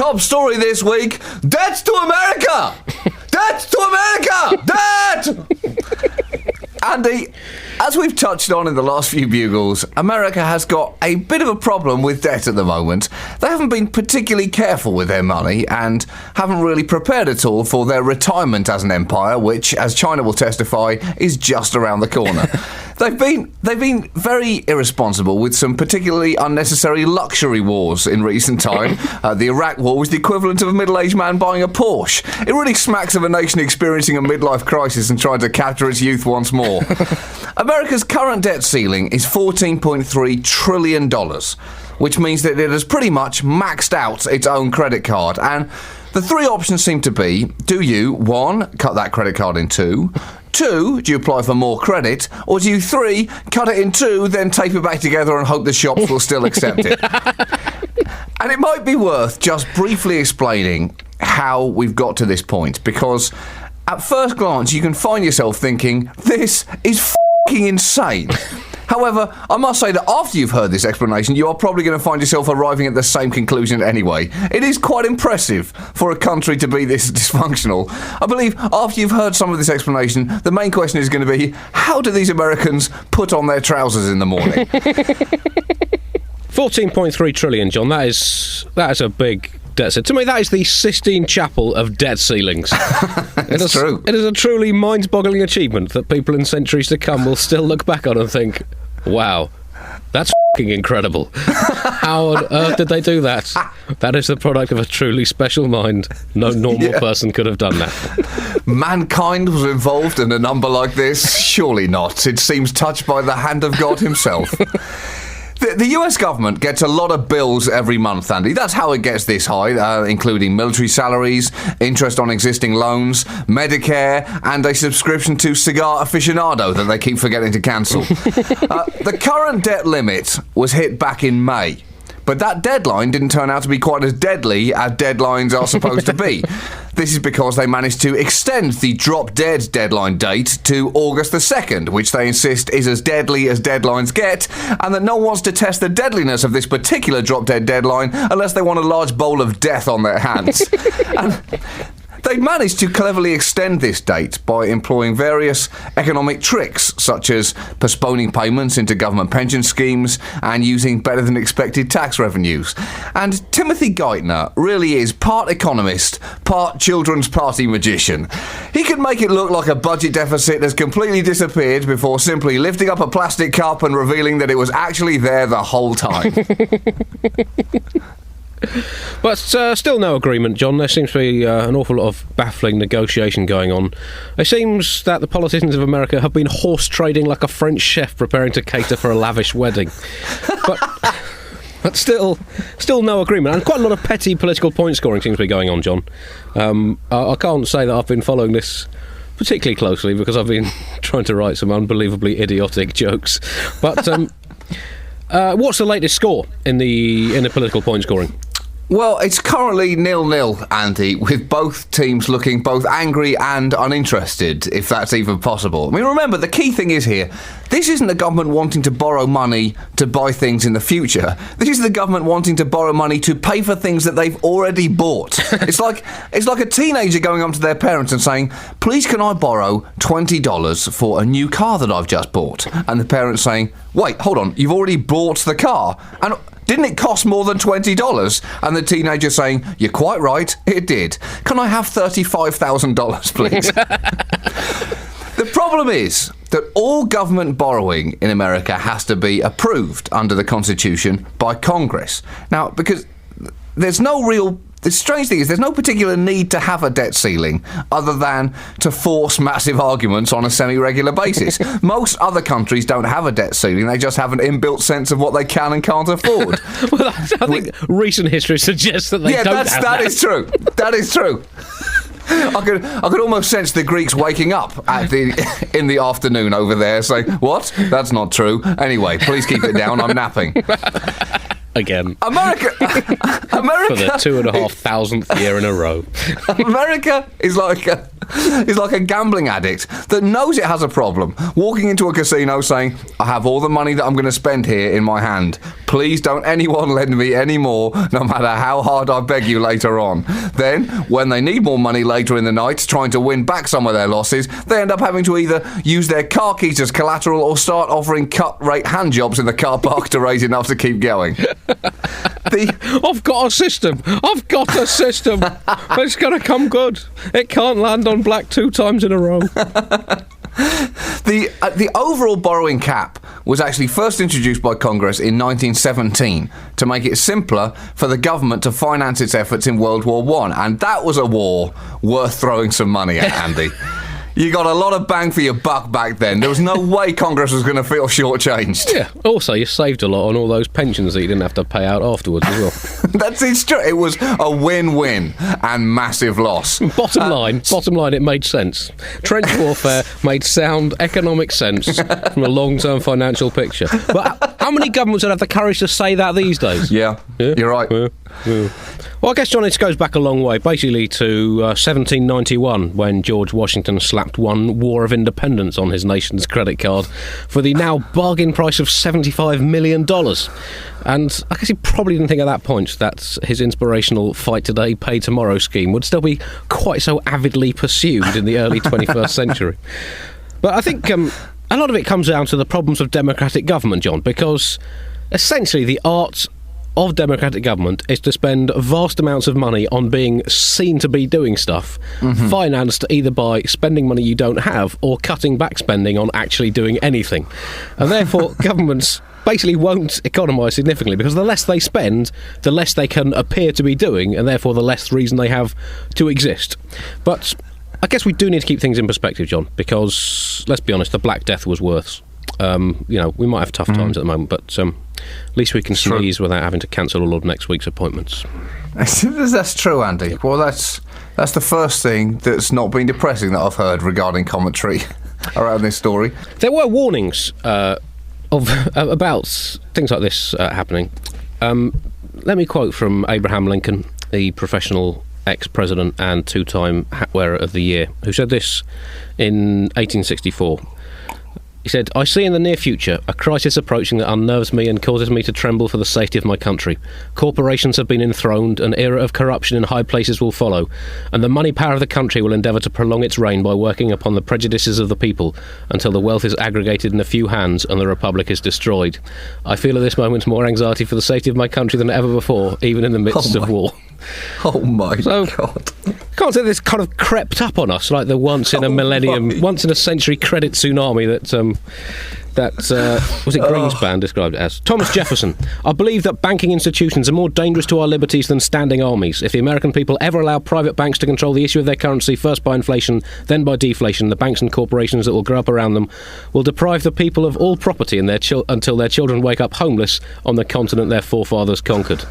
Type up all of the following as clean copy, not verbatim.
top story this week, debt to America! Debt to America! Debt! Andy, as we've touched on in the last few Bugles, America has got a bit of a problem with debt at the moment. They haven't been particularly careful with their money and haven't really prepared at all for their retirement as an empire, which, as China will testify, is just around the corner. They've been very irresponsible with some particularly unnecessary luxury wars in recent time. The Iraq War was the equivalent of a middle-aged man buying a Porsche. It really smacks of a nation experiencing a midlife crisis and trying to capture its youth once more. America's current debt ceiling is $14.3 trillion, which means that it has pretty much maxed out its own credit card. And the three options seem to be, do you, 1, cut that credit card in 2, 2, do you apply for more credit, or do you 3, cut it in 2, then tape it back together and hope the shops will still accept it? And it might be worth just briefly explaining how we've got to this point, because at first glance you can find yourself thinking, this is f***ing insane. However, I must say that after you've heard this explanation, you are probably going to find yourself arriving at the same conclusion anyway. It is quite impressive for a country to be this dysfunctional. I believe after you've heard some of this explanation, the main question is going to be, how do these Americans put on their trousers in the morning? 14.3 trillion, John. That is a big debt ceiling. To me, that is the Sistine Chapel of debt ceilings. It's true. It is a truly mind-boggling achievement that people in centuries to come will still look back on and think, wow, that's f***ing incredible. How on earth did they do that? That is the product of a truly special mind. No normal person could have done that. Mankind was involved in a number like this? Surely not. It seems touched by the hand of God himself. The US government gets a lot of bills every month, Andy. That's how it gets this high, including military salaries, interest on existing loans, Medicare, and a subscription to Cigar Aficionado that they keep forgetting to cancel. The current debt limit was hit back in May. But that deadline didn't turn out to be quite as deadly as deadlines are supposed to be. This is because they managed to extend the drop-dead deadline date to August the 2nd, which they insist is as deadly as deadlines get, and that no one wants to test the deadliness of this particular drop-dead deadline unless they want a large bowl of death on their hands. And they managed to cleverly extend this date by employing various economic tricks, such as postponing payments into government pension schemes and using better-than-expected tax revenues. And Timothy Geithner really is part economist, part children's party magician. He can make it look like a budget deficit has completely disappeared before simply lifting up a plastic cup and revealing that it was actually there the whole time. But still no agreement, John. There seems to be an awful lot of baffling negotiation going on. It seems that the politicians of America have been horse trading like a French chef preparing to cater for a lavish wedding. But still no agreement. And quite a lot of petty political point scoring seems to be going on, John. I can't say that I've been following this particularly closely because I've been trying to write some unbelievably idiotic jokes. But what's the latest score in the political point scoring? Well, it's currently 0-0, Andy, with both teams looking both angry and uninterested, if that's even possible. I mean, remember, the key thing is here, this isn't the government wanting to borrow money to buy things in the future. This is the government wanting to borrow money to pay for things that they've already bought. It's like a teenager going up to their parents and saying, please can I borrow $20 for a new car that I've just bought? And the parents saying, wait, hold on, you've already bought the car? And didn't it cost more than $20? And the teenager saying, you're quite right, it did. Can I have $35,000, please? The problem is that all government borrowing in America has to be approved under the Constitution by Congress. Now, because the strange thing is there's no particular need to have a debt ceiling other than to force massive arguments on a semi-regular basis. Most other countries don't have a debt ceiling, they just have an inbuilt sense of what they can and can't afford. Well, I think recent history suggests that they don't have that. That is true. That is true. I could almost sense the Greeks waking up in the afternoon over there saying, what? That's not true. Anyway, please keep it down, I'm napping. Again. America for the 2,500th year in a row. America is like a gambling addict that knows it has a problem, walking into a casino saying, I have all the money that I'm going to spend here in my hand. Please don't anyone lend me any more, no matter how hard I beg you later on. Then, when they need more money later in the night, trying to win back some of their losses, they end up having to either use their car keys as collateral or start offering cut-rate hand jobs in the car park to raise enough to keep going. I've got a system. It's going to come good. It can't land on black 2 times in a row. The overall borrowing cap was actually first introduced by Congress in 1917 to make it simpler for the government to finance its efforts in World War I, and that was a war worth throwing some money at, Andy. You got a lot of bang for your buck back then. There was no way Congress was going to feel shortchanged. Yeah. Also, you saved a lot on all those pensions that you didn't have to pay out afterwards as well. It's true. It was a win-win and massive loss. Bottom line, it made sense. Trench warfare made sound economic sense from a long-term financial picture. But how many governments would have the courage to say that these days? Yeah. You're right. Yeah. Well, I guess, John, it goes back a long way, basically to 1791, when George Washington slapped one War of Independence on his nation's credit card for the now bargain price of $75 million. And I guess he probably didn't think at that point that his inspirational Fight Today, Pay Tomorrow scheme would still be quite so avidly pursued in the early 21st century. But I think a lot of it comes down to the problems of democratic government, John, because essentially the art of democratic government is to spend vast amounts of money on being seen to be doing stuff, financed either by spending money you don't have or cutting back spending on actually doing anything. And therefore, governments basically won't economise significantly, because the less they spend, the less they can appear to be doing, and therefore the less reason they have to exist. But I guess we do need to keep things in perspective, John, because, let's be honest, the Black Death was worse. We might have tough times at the moment, but at least we can sneeze without having to cancel all of next week's appointments. That's true, Andy. Well, that's the first thing that's not been depressing that I've heard regarding commentary around this story. There were warnings about things like this happening. Let me quote from Abraham Lincoln, the professional ex-president and 2-time hat wearer of the year, who said this in 1864. He said, "I see in the near future a crisis approaching that unnerves me and causes me to tremble for the safety of my country. Corporations have been enthroned, an era of corruption in high places will follow, and the money power of the country will endeavour to prolong its reign by working upon the prejudices of the people until the wealth is aggregated in a few hands and the republic is destroyed. I feel at this moment more anxiety for the safety of my country than ever before, even in the midst of war." Oh my God. Can't say this kind of crept up on us like the once in a century credit tsunami that was it Greenspan described it as. Thomas Jefferson: "I believe that banking institutions are more dangerous to our liberties than standing armies. If the American people ever allow private banks to control the issue of their currency, first by inflation, then by deflation, the banks and corporations that will grow up around them will deprive the people of all property and until their children wake up homeless on the continent their forefathers conquered."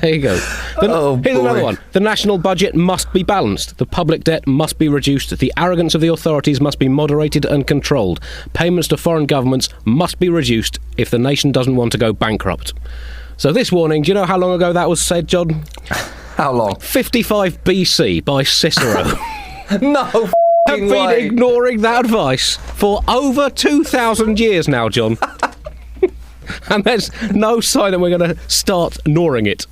There you go. Here's another one. "The national budget must be balanced. The public debt must be reduced. The arrogance of the authorities must be moderated and controlled. Payments to foreign governments must be reduced if the nation doesn't want to go bankrupt." So this warning, do you know how long ago that was said, John? How long? 55 BC by Cicero. No Have been way. ignoring that advice for over 2,000 years now, John. And there's no sign that we're going to start gnawing it.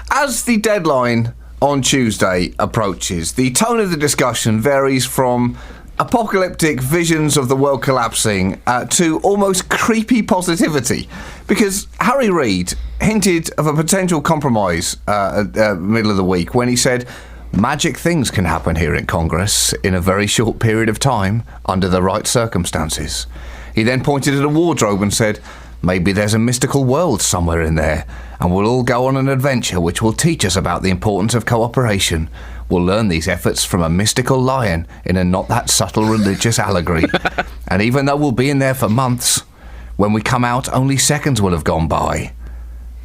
As the deadline on Tuesday approaches, the tone of the discussion varies from apocalyptic visions of the world collapsing to almost creepy positivity. Because Harry Reid hinted of a potential compromise at the middle of the week when he said, "Magic things can happen here in Congress in a very short period of time under the right circumstances." He then pointed at a wardrobe and said, "Maybe there's a mystical world somewhere in there, and we'll all go on an adventure which will teach us about the importance of cooperation. We'll learn these efforts from a mystical lion in a not that subtle religious allegory. And even though we'll be in there for months, when we come out only seconds will have gone by."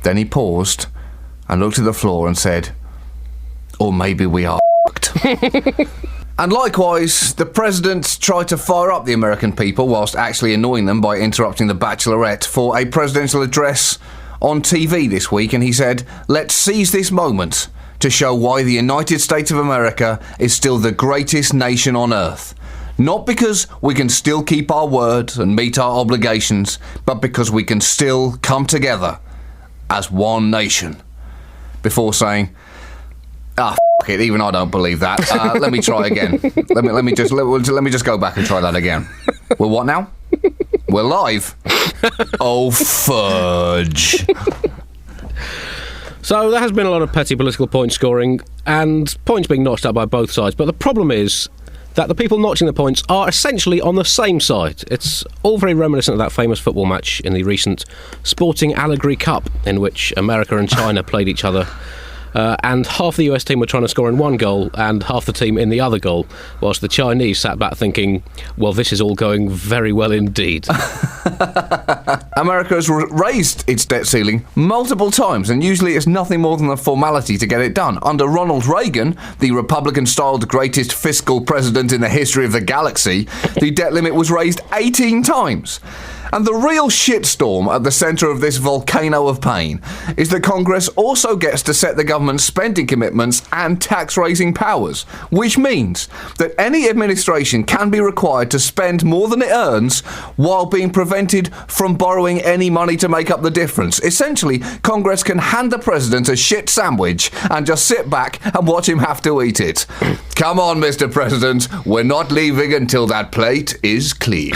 Then he paused and looked at the floor and said, "Or maybe we are f***ed." And likewise, the president tried to fire up the American people whilst actually annoying them by interrupting the Bachelorette for a presidential address on TV this week, and he said, "Let's seize this moment to show why the United States of America is still the greatest nation on earth. Not because we can still keep our word and meet our obligations, but because we can still come together as one nation. Before saying, f*** it, even I don't believe that. Let me try again. Let me just go back and try that again. We're what now? We're live. Oh, fudge. So there has been a lot of petty political point scoring and points being notched up by both sides. But the problem is that the people notching the points are essentially on the same side. It's all very reminiscent of that famous football match in the recent Sporting Allegory Cup, in which America and China played each other. And half the US team were trying to score in one goal and half the team in the other goal, whilst the Chinese sat back thinking, well, this is all going very well indeed. America has raised its debt ceiling multiple times, and usually it's nothing more than a formality to get it done. Under Ronald Reagan, the Republican-styled greatest fiscal president in the history of the galaxy, the debt limit was raised 18 times. And the real shitstorm at the centre of this volcano of pain is that Congress also gets to set the government's spending commitments and tax-raising powers, which means that any administration can be required to spend more than it earns while being prevented from borrowing any money to make up the difference. Essentially, Congress can hand the president a shit sandwich and just sit back and watch him have to eat it. Come on, Mr. President, we're not leaving until that plate is clean.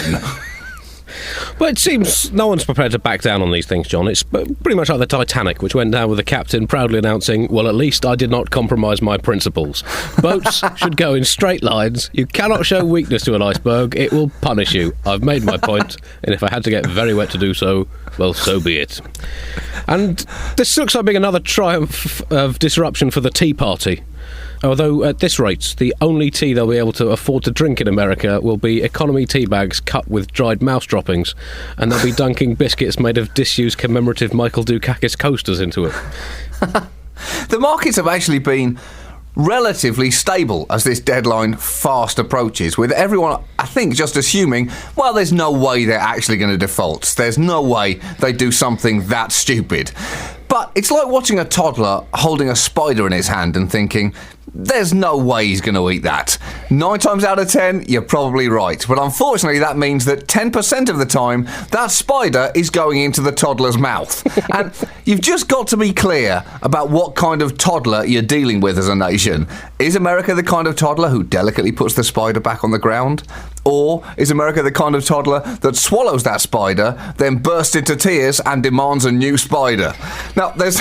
But it seems no one's prepared to back down on these things, John. It's pretty much like the Titanic, which went down with the captain proudly announcing, well, at least I did not compromise my principles. Boats should go in straight lines. You cannot show weakness to an iceberg. It will punish you. I've made my point, and if I had to get very wet to do so, well, so be it. And this looks like being another triumph of disruption for the Tea Party. Although, at this rate, the only tea they'll be able to afford to drink in America will be economy tea bags cut with dried mouse droppings, and they'll be dunking biscuits made of disused commemorative Michael Dukakis coasters into it. The markets have actually been relatively stable as this deadline fast approaches, with everyone, I think, just assuming, well, there's no way they're actually going to default. There's no way they do something that stupid. But it's like watching a toddler holding a spider in his hand and thinking, there's no way he's going to eat that. 9 times out of 10, you're probably right. But unfortunately, that means that 10% of the time, that spider is going into the toddler's mouth. And you've just got to be clear about what kind of toddler you're dealing with as a nation. Is America the kind of toddler who delicately puts the spider back on the ground? Or is America the kind of toddler that swallows that spider, then bursts into tears and demands a new spider? Now, there's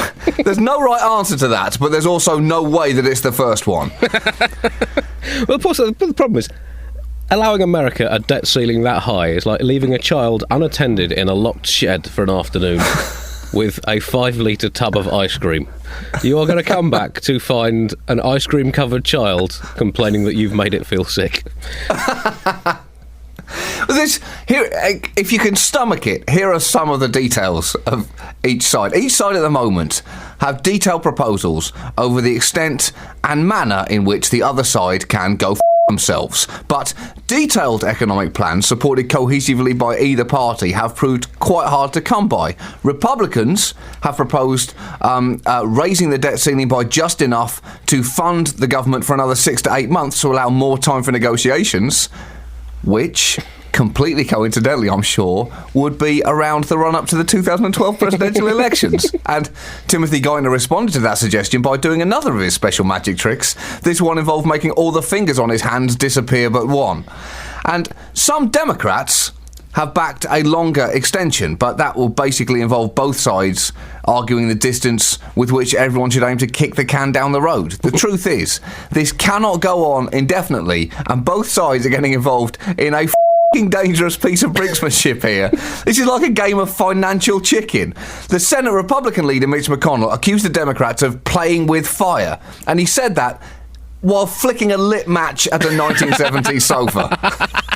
no right answer to that, but there's also no way that it's the first one. Well, the problem is, allowing America a debt ceiling that high is like leaving a child unattended in a locked shed for an afternoon with a 5-litre tub of ice cream. You are going to come back to find an ice cream covered child complaining that you've made it feel sick. If you can stomach it, here are some of the details of each side. Each side at the moment have detailed proposals over the extent and manner in which the other side can go themselves. But detailed economic plans supported cohesively by either party have proved quite hard to come by. Republicans have proposed raising the debt ceiling by just enough to fund the government for another 6 to 8 months to allow more time for negotiations, which, completely coincidentally, I'm sure, would be around the run-up to the 2012 presidential elections. And Timothy Geithner responded to that suggestion by doing another of his special magic tricks. This one involved making all the fingers on his hands disappear but one. And some Democrats have backed a longer extension, but that will basically involve both sides arguing the distance with which everyone should aim to kick the can down the road. The truth is, this cannot go on indefinitely, and both sides are getting involved in a dangerous piece of brinksmanship here. This is like a game of financial chicken. The Senate Republican leader, Mitch McConnell, accused the Democrats of playing with fire, and he said that while flicking a lit match at a 1970s sofa.